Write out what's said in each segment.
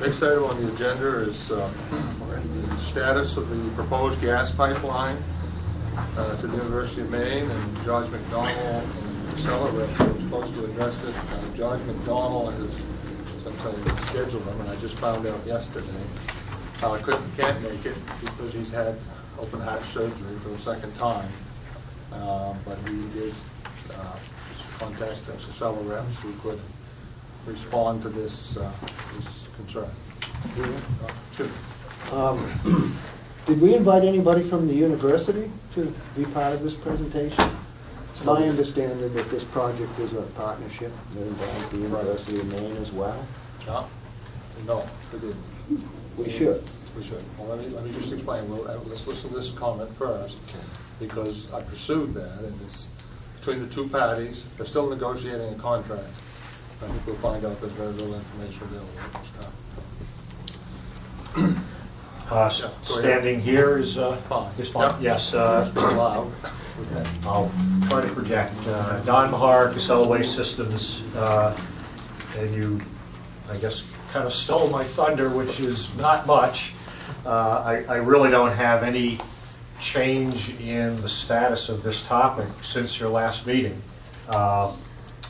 Next item on the agenda is the status of the proposed gas pipeline to the University of Maine, and George McDonald and Casella reps were supposed to address it. George McDonald has sometimes scheduled them, and I just found out yesterday. I can't make it because he's had open heart surgery for the second time, but he did contact the Casella reps who could respond to this concern. Did we invite anybody from the university to be part of this presentation? It's my understanding that this project is a partnership that involves the University of Maine as well. No, we didn't. We should. We should. Well, let me just explain. Let's listen to this comment first, because I pursued that, and it's between the two parties. They're still negotiating a contract. I think we'll find out there's very little information available at this time. Standing here is fine. Is fine. Yep. Yes. Allowed. I'll try to project. Don Mahar, Casella Waste Systems, and you, I guess, kind of stole my thunder, which is not much. I really don't have any change in the status of this topic since your last meeting.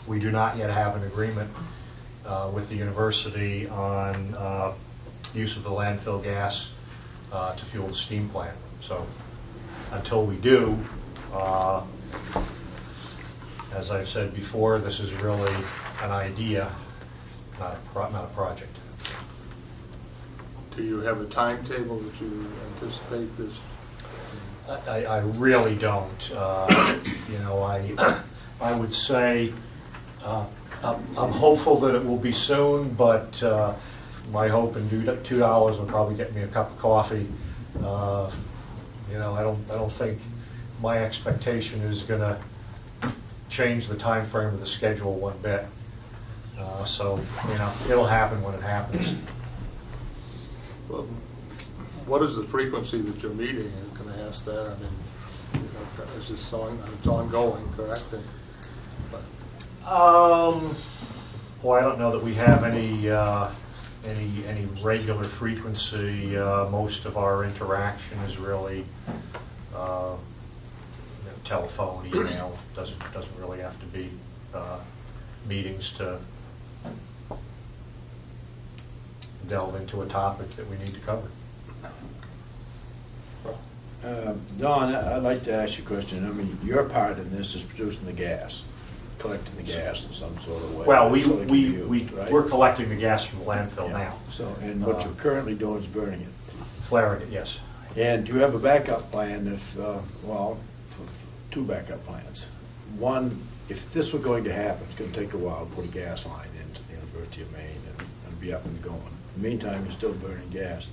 We do not yet have an agreement with the university on use of the landfill gas to fuel the steam plant. So until we do, as I've said before, this is really an idea, not a project. Do you have a timetable that you anticipate this? I really don't. I would say I'm hopeful that it will be soon, but my hope in $2 will probably get me a cup of coffee. I don't think my expectation is going to change the time frame of the schedule one bit. So it'll happen when it happens. Well, what is the frequency that you're meeting? Can I ask that? I mean, is this it's ongoing, correct? Well, I don't know that we have any regular frequency. Most of our interaction is really telephone, email. Doesn't really have to be meetings to delve into a topic that we need to cover. Don, I'd like to ask you a question. I mean, your part in this is producing the gas, collecting the gas in some sort of way. Well, right? we're collecting the gas from the landfill now. So, and what you're currently doing is burning it. Flaring it, yes. And do you have a backup plan if, two backup plans? One, if this were going to happen, it's going to take a while to put a gas line into the University of Maine and be up and going. In the meantime, you're still burning gas.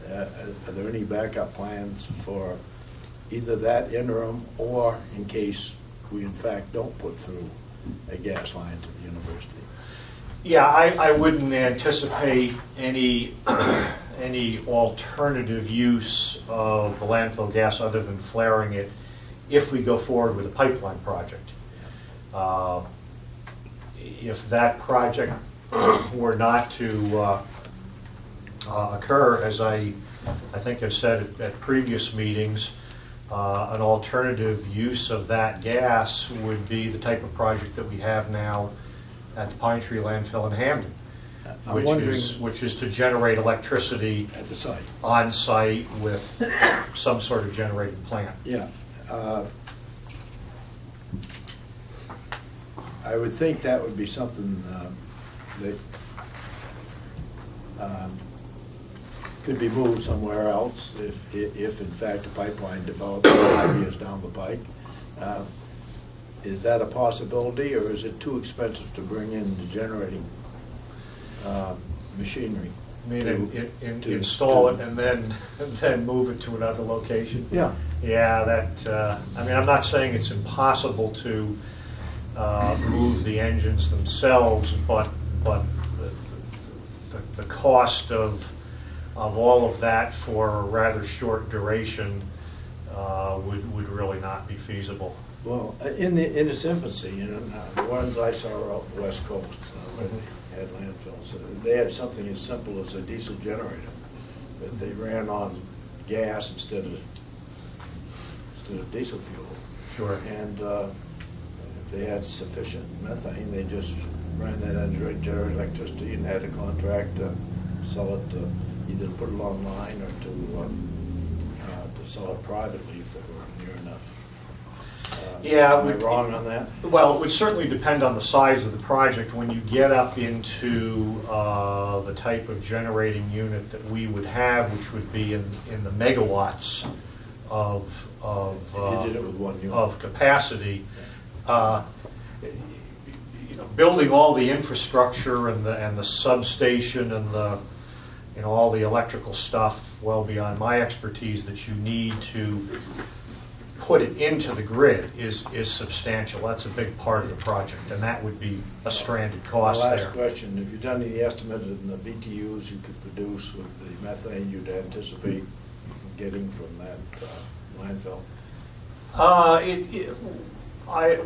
Are there any backup plans for either that interim or in case we in fact don't put through a gas line to the university? Yeah, I wouldn't anticipate any alternative use of the landfill gas other than flaring it if we go forward with a pipeline project. If that project were not to occur, as I think I've said at previous meetings, an alternative use of that gas would be the type of project that we have now at the Pine Tree Landfill in Hamden, which is to generate electricity at the site, on site with some sort of generating plant. Yeah. I would think that would be something that could be moved somewhere else if in fact a pipeline develops 5 years down the pike. Is that a possibility, or is it too expensive to bring in the generating machinery? I mean, install it and then move it to another location? Yeah. Yeah, that, I mean, I'm not saying it's impossible to move the engines themselves, but the cost of all of that for a rather short duration would really not be feasible. Well, in its infancy, the ones I saw are out the West Coast, had landfills. They had something as simple as a diesel generator that they ran on gas instead of diesel fuel. Sure. And if they had sufficient methane, they just ran that engine right, generated electricity, and had a contract to sell it, either to put it online or to sell it privately if it were near enough. Yeah, am I wrong on that? Well, it would certainly depend on the size of the project. When you get up into the type of generating unit that we would have, which would be in the megawatts of If you did it with one unit. of capacity, building all the infrastructure and the substation and all the electrical stuff well beyond my expertise that you need to put it into the grid is substantial. That's a big part of the project, and that would be a stranded cost there. Last question, have you done any estimate of the BTUs you could produce with the methane you'd anticipate getting from that landfill?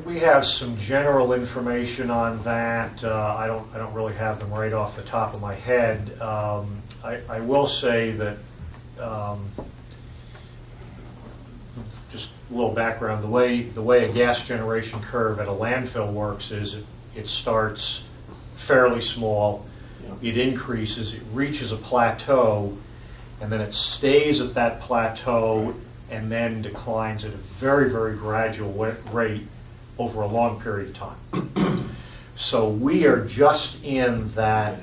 We have some general information on that. I don't really have them right off the top of my head. I will say that just a little background. The way a gas generation curve at a landfill works is it starts fairly small. It increases. It reaches a plateau, and then it stays at that plateau and then declines at a very, very gradual rate over a long period of time. So we are just in that,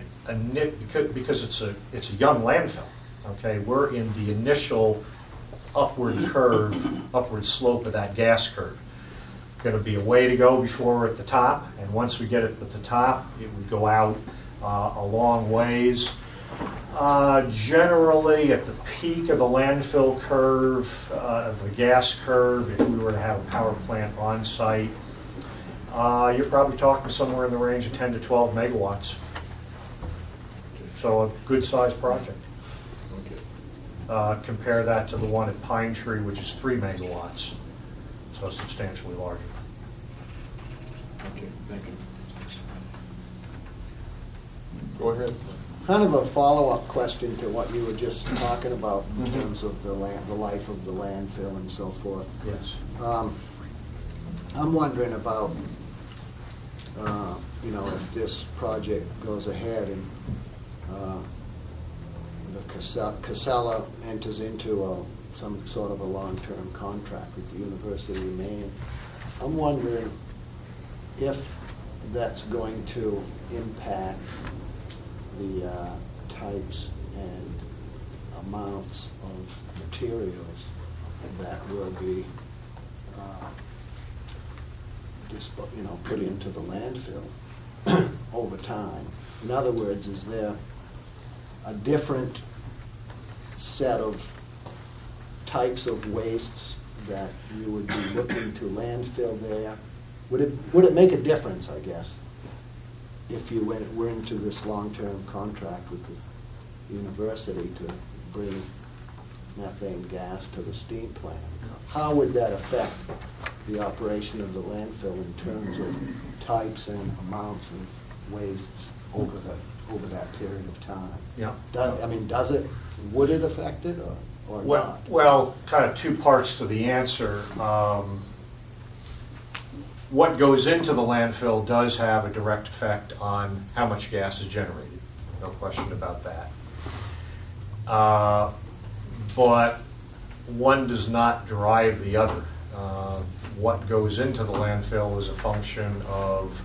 because it's a young landfill, okay? We're in the initial upward slope of that gas curve. Going to be a way to go before we're at the top, and once we get it at the top, it would go out a long ways. Generally, at the peak of the landfill curve, of the gas curve, if we were to have a power plant on site, you're probably talking somewhere in the range of 10 to 12 megawatts. So a good-sized project. Compare that to the one at Pine Tree, which is 3 megawatts, so substantially larger. Okay, thank you. Go ahead. Kind of a follow-up question to what you were just talking about in terms of the life of the landfill and so forth. Yes. I'm wondering about, if this project goes ahead and Casella enters into some sort of a long-term contract with the University of Maine. I'm wondering if that's going to impact the types and amounts of materials that will be put into the landfill over time. In other words, is there a different set of types of wastes that you would be looking to landfill there? Would it make a difference, I guess, if you were into this long-term contract with the university to bring methane gas to the steam plant? How would that affect the operation of the landfill in terms of types and amounts of wastes over that period of time? Yeah. Would it affect it or not? Well, kind of two parts to the answer. What goes into the landfill does have a direct effect on how much gas is generated. No question about that. But one does not drive the other. What goes into the landfill is a function of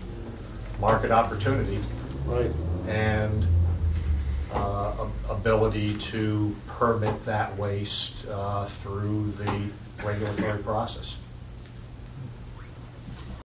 market opportunity, Right. and ability to permit that waste through the regulatory process.